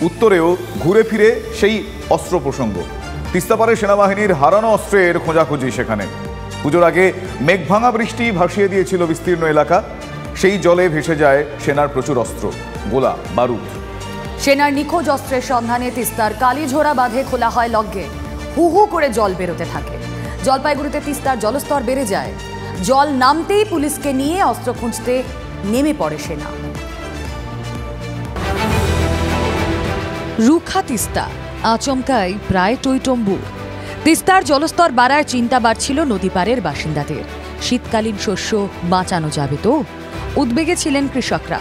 উত্তরেও ঘুরে ফিরে সেই অস্ত্র প্রসঙ্গ। তিস্তাপারে সেনাবাহিনীর হারানো অস্ত্রের খোঁজাখুঁজি সেখানে। পুজোর আগে মেঘভাঙা বৃষ্টি ভাসিয়ে দিয়েছিল বিস্তীর্ণ এলাকা। সেই জলে ভেসে যায় সেনার প্রচুর অস্ত্র, গোলা বারুদ। সেনার নিখোঁজ অস্ত্রের সন্ধানে তিস্তার কালীঝোড়া বাঁধে খোলা হয় লকগেট। হু হু করে জল বেরোতে থাকে। জলপাইগুড়িতে তিস্তার জলস্তর বেড়ে যায়। জল নামতেই পুলিশকে নিয়ে অস্ত্র খুঁজতে নেমে পড়ে সেনা। রুখা তিস্তা, আচমকাই প্রায় টইটম্বু। তিস্তার জলস্তর বাড়ার চিন্তা বাড়ছিল নদীপাড়ের বাসিন্দাদের। শীতকালীন শস্য বাঁচানো যাবে তো? উদ্বেগে ছিলেন কৃষকরা।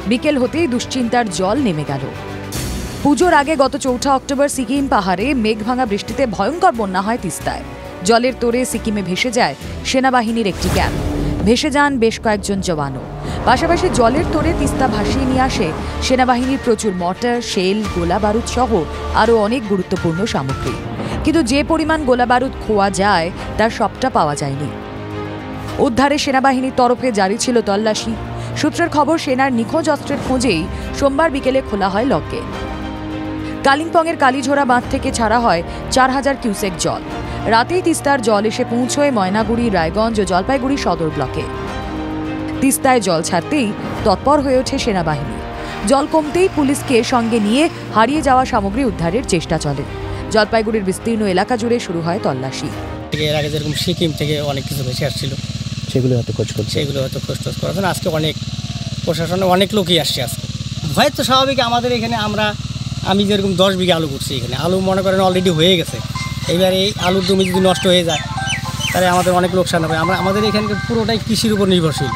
বিকেল হতেই দুশ্চিন্তার জল নেমে গেল। পুজোর আগে গত 4 অক্টোবর সিকিম পাহাড়ে মেঘভাঙা বৃষ্টিতে ভয়ঙ্কর বন্যা হয় তিস্তায়। জলের তোড়ে সিকিমে ভেসে যায় সেনাবাহিনীর একটি ক্যাম্প। ভেসে যান বেশ কয়েকজন জওয়ানও। পাশাপাশি জলের তোড়ে তিস্তা ভাসিয়ে নিয়ে আসে সেনাবাহিনীর প্রচুর মর্টার, শেল, গোলা বারুদ সহ আরও অনেক গুরুত্বপূর্ণ সামগ্রী। কিন্তু যে পরিমাণ গোলা বারুদ খোয়া যায় তার সবটা পাওয়া যায়নি। উদ্ধারে সেনাবাহিনীর তরফে জারি ছিল তল্লাশি। সূত্রের খবর, সেনার নিখোঁজ অস্ত্রের খোঁজেই সোমবার বিকেলে খোলা হয় লকগেট। কালিম্পংয়ের কালীঝোড়া বাঁধ থেকে ছাড়া হয় 4000 কিউসেক জল। রাতেই তিস্তার জল এসে পৌঁছয় ময়নাগুড়ি, রায়গঞ্জ ও জলপাইগুড়ি সদর ব্লকে। তিস্তায় জল ছাড়তেই তৎপর হয়ে ওঠে সেনাবাহিনী। জল কমতেই পুলিশকে সঙ্গে নিয়ে হারিয়ে যাওয়া সামগ্রী উদ্ধারের চেষ্টা চলে। জলপাইগুড়ির বিস্তীর্ণ এলাকা জুড়ে শুরু হয় তল্লাশি। এর আগে যেরকম সিকিম থেকে অনেক কিছু ভেসে আসছিল, সেগুলো হয়তো খোঁজ টোজ করার আজকে অনেক প্রশাসনে অনেক লোকই আসছে। আজকে ভয় তো স্বাভাবিক। আমাদের এখানে আমি যেরকম 10 বিঘা আলু করছি, এখানে আলু মনে করেন অলরেডি হয়ে গেছে। এবার এই আলুর জমি যদি নষ্ট হয়ে যায় তাহলে আমাদের অনেক লোকসান হবে। আমাদের এখানকার পুরোটাই কৃষির উপর নির্ভরশীল।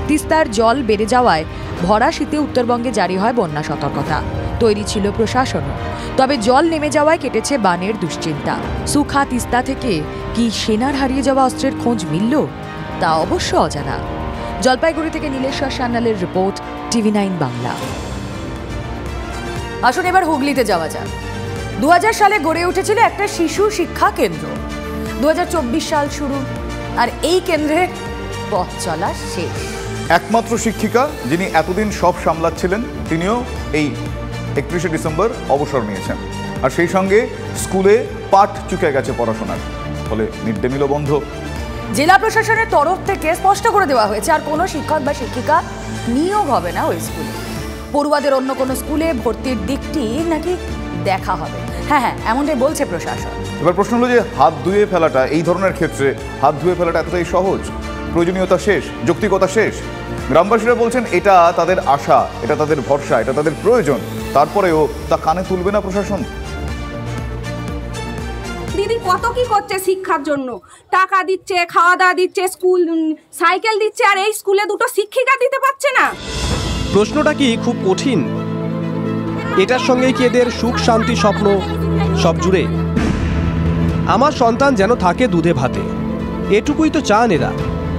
তিস্তার জল বেড়ে যাওয়ায় ভরা শীতে উত্তরবঙ্গে জারি হয় বন্যা সতর্কতা। তৈরি ছিল প্রশাসনও। তবে জল নেমে যাওয়ায় কেটেছে বানের দুশ্চিন্তা। সুখা তিস্তা থেকে কি সেনার হারিয়ে যাওয়া অস্ত্রের খোঁজ মিলল, তা অবশ্য অজানা। জলপাইগুড়ি থেকে নীলেশ্বর সান্যালের রিপোর্ট, TV9 বাংলা। আসুন এবার হুগলিতে যাওয়া যাক। 2000 সালে গড়ে উঠেছিল একটা শিশু শিক্ষা কেন্দ্র। 2024 সাল শুরু, আর এই কেন্দ্রের পথ চলা শেষ। একমাত্র শিক্ষিকা যিনি এতদিন সব সামলাচ্ছিলেন, তিনিও এই 31শে ডিসেম্বর অবসর নিয়েছেন। আর সেই সঙ্গে স্কুলে পাঠ চুকে গেছে পড়াশোনার, ফলে মিড ডে মিলও বন্ধ। জেলা প্রশাসনের তরফ থেকে স্পষ্ট করে দেওয়া হয়েছে আর কোনো শিক্ষক বা শিক্ষিকা নিয়োগ হবে না ওই স্কুলে। পড়ুয়াদের অন্য কোনো স্কুলে ভর্তির দিকটি নাকি দেখা হবে। হ্যাঁ, এমনটাই বলছে প্রশাসন। এবার প্রশ্ন হলো যে হাত ধুয়ে ফেলাটা, এই ধরনের ক্ষেত্রে হাত ধুয়ে ফেলাটা এতটাই সহজ? প্রয়োজনীয়তা শেষ, যৌক্তিকতা শেষ। গ্রামবাসীরা বলছেন এটা তাদের আশা, এটা তাদের ভরসা, এটা তাদের প্রয়োজন। তারপরেও তা কানে তুলবে না প্রশাসন। দিদি কত কি করছে শিক্ষার জন্য, টাকা দিচ্ছে, খাওয়া দাওয়া দিচ্ছে, স্কুল সাইকেল দিচ্ছে, আর এই স্কুলে দুটো শিক্ষিকা দিতে পারছে না। প্রশ্নটা কি খুব কঠিন? এটার সঙ্গে কি এদের সুখ শান্তি স্বপ্ন সব জুড়ে? আমার সন্তান যেন থাকে দুধে ভাতে, এটুকুই তো চান এরা।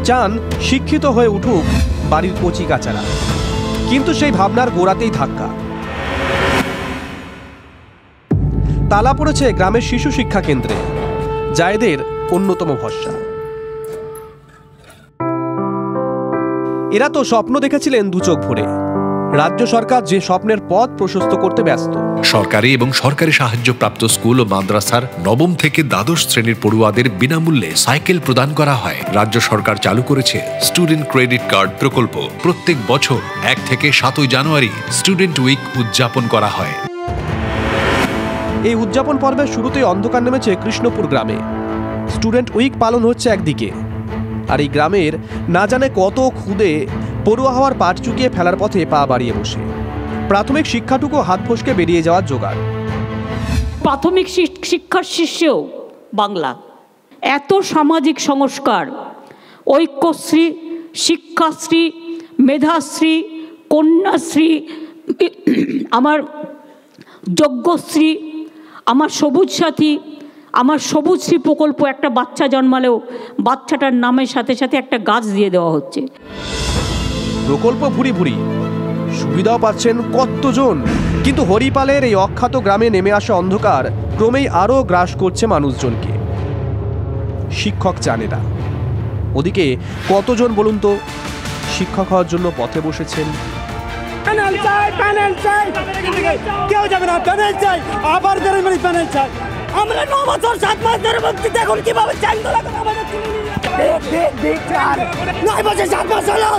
চান শিক্ষিত হয়ে উঠুক বাড়ির কচি কাচারা। কিন্তু সেই ভাবনার গোড়াতেই ধাক্কা। তালা পড়েছে গ্রামের শিশু শিক্ষা কেন্দ্রে, যা এদের অন্যতম ভরসা। এরা তো স্বপ্ন দেখেছিলেন দুচোখ ভরে। রাজ্য সরকার যে স্বপ্নের পথ প্রশস্ত করতে ব্যস্ত। সরকারি এবং সরকারি সাহায্যপ্রাপ্ত স্কুল ও মাদ্রাসার নবম থেকে দ্বাদশ শ্রেণীর পড়ুয়াদের বিনামূল্যে সাইকেল প্রদান করা হয়। রাজ্য সরকার চালু করেছে স্টুডেন্ট ক্রেডিট কার্ড প্রকল্প। প্রত্যেক বছর 1 থেকে 7 জানুয়ারি স্টুডেন্ট উইক উদযাপন করা হয়। এই উদযাপন পর্বের শুরুতেই অন্ধকার নেমেছে কৃষ্ণপুর গ্রামে। স্টুডেন্ট উইক পালন হচ্ছে একদিকে, আর এই গ্রামের না জানে কত খুদে পড়ুয়া হওয়ার পাট চুকিয়ে ফেলার পথে পা বাড়িয়ে বসে। প্রাথমিক শিক্ষাটুকু হাত ফসকে বেরিয়ে যাওয়ার জোগাড়। প্রাথমিক শিক্ষার শীর্ষেও বাংলা। এত সামাজিক সংস্কার, ঐক্যশ্রী, শিক্ষাশ্রী, মেধাশ্রী, কন্যাশ্রী, আমার যজ্ঞশ্রী, আমার সবুজ সাথী, আমার সবুজশ্রী প্রকল্প। একটা বাচ্চা জন্মালেও বাচ্চাটার নামের সাথে সাথে একটা গাছ দিয়ে দেওয়া হচ্ছে। প্রকল্প ভুরি ভুরি, সুবিধাও পাচ্ছেন কতজন। কিন্তু হরিপালের এই অখ্যাত গ্রামে নেমে আসা অন্ধকার ক্রমেই আরও গ্রাস করছে মানুষজনকে। শিক্ষক চান এরা। ওদিকে কতজন বলুন তো শিক্ষক হওয়ার জন্য পথে বসেছেন, প্যানেল চাই, প্যানেল চাই, কেউ যাবে না, প্যানেল চাই, আবার বেরোবেন প্যানেল চাই। আমরা 9 বছর 7 মাস ধরে বলছি, দেখুন কিভাবে চ্যাংদোলা করে আমাদের তুলে নিয়ে যাচ্ছে। 9 বছর 7 মাস হলো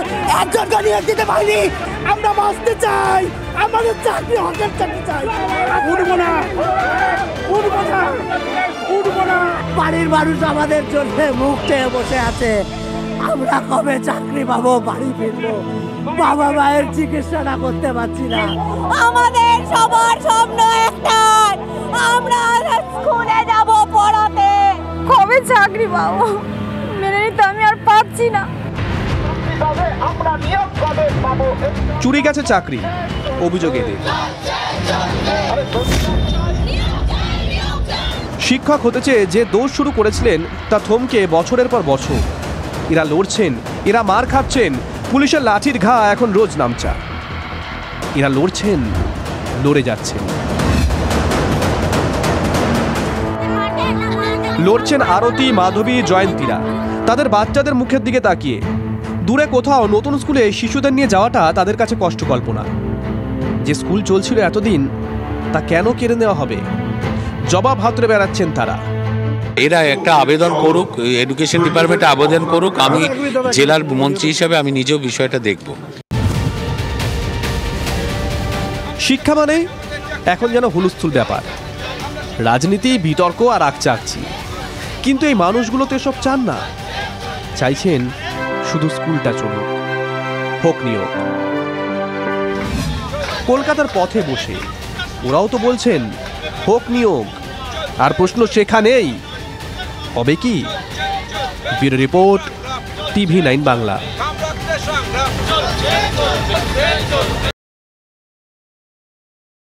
একজনকে নিয়োগ দিতে পারিনি। আমরা বাঁচতে চাই, আমাদের চাকরি হকের চাকরি চাই। উঠবো না, উঠবো না, উঠবো না। বাড়ির মানুষ আমাদের জন্য মুখ চেয়ে বসে আছে। আমরা কবে চাকরি পাবো, বাড়ি ফিরবো, বাবা মায়ের চিকিৎসাটা করতে পারছি না। আমাদের সবার স্বপ্ন একটাই, আমরা স্কুলে যাব পড়াতে। কবে চাকরি পাবো মেনে নিতে আমি আর পাচ্ছি না। চুরি গেছে চাকরি, অভিযোগ এদের। শিক্ষক হতে চেয়ে যে দোষ শুরু করেছিলেন তা থমকে বছরের পর বছর। এরা লড়ছেন, এরা মার খাচ্ছেন, পুলিশের লাঠির ঘা এখন রোজ নামচা। এরা লড়ছেন, লড়ে যাচ্ছেন। লড়ছেন আরতি, মাধবী, জয়ন্তীরা তাদের বাচ্চাদের মুখের দিকে তাকিয়ে। দূরে কোথাও নতুন স্কুলে শিশুদের নিয়ে যাওয়াটা তাদের কাছে কষ্ট কল্পনা। যে স্কুল চলছিল এতদিন তা কেন কেড়ে নেওয়া হবে, জবাব হাতড়ে বেড়াচ্ছেন তারা। এরা একটা আবেদন করুক, এডুকেশন ডিপার্টমেন্টে আবেদন করুক। আমি জেলার মন্ত্রী হিসাবে আমি নিজেও বিষয়টা দেখব। শিক্ষা মানে এখন যেন হুলস্থুল ব্যাপার, রাজনীতি, বিতর্ক আর আকচাকচি। কিন্তু এই মানুষগুলো তো এসব চান না, চাইছেন শুধু স্কুলটা চলুক, হোক নিয়োগ। কলকাতার পথে বসে ওরাও তো বলছেন হোক নিয়োগ, আর প্রশ্ন সেখানেই হবে কি। Bureau report, TV9 Bangla.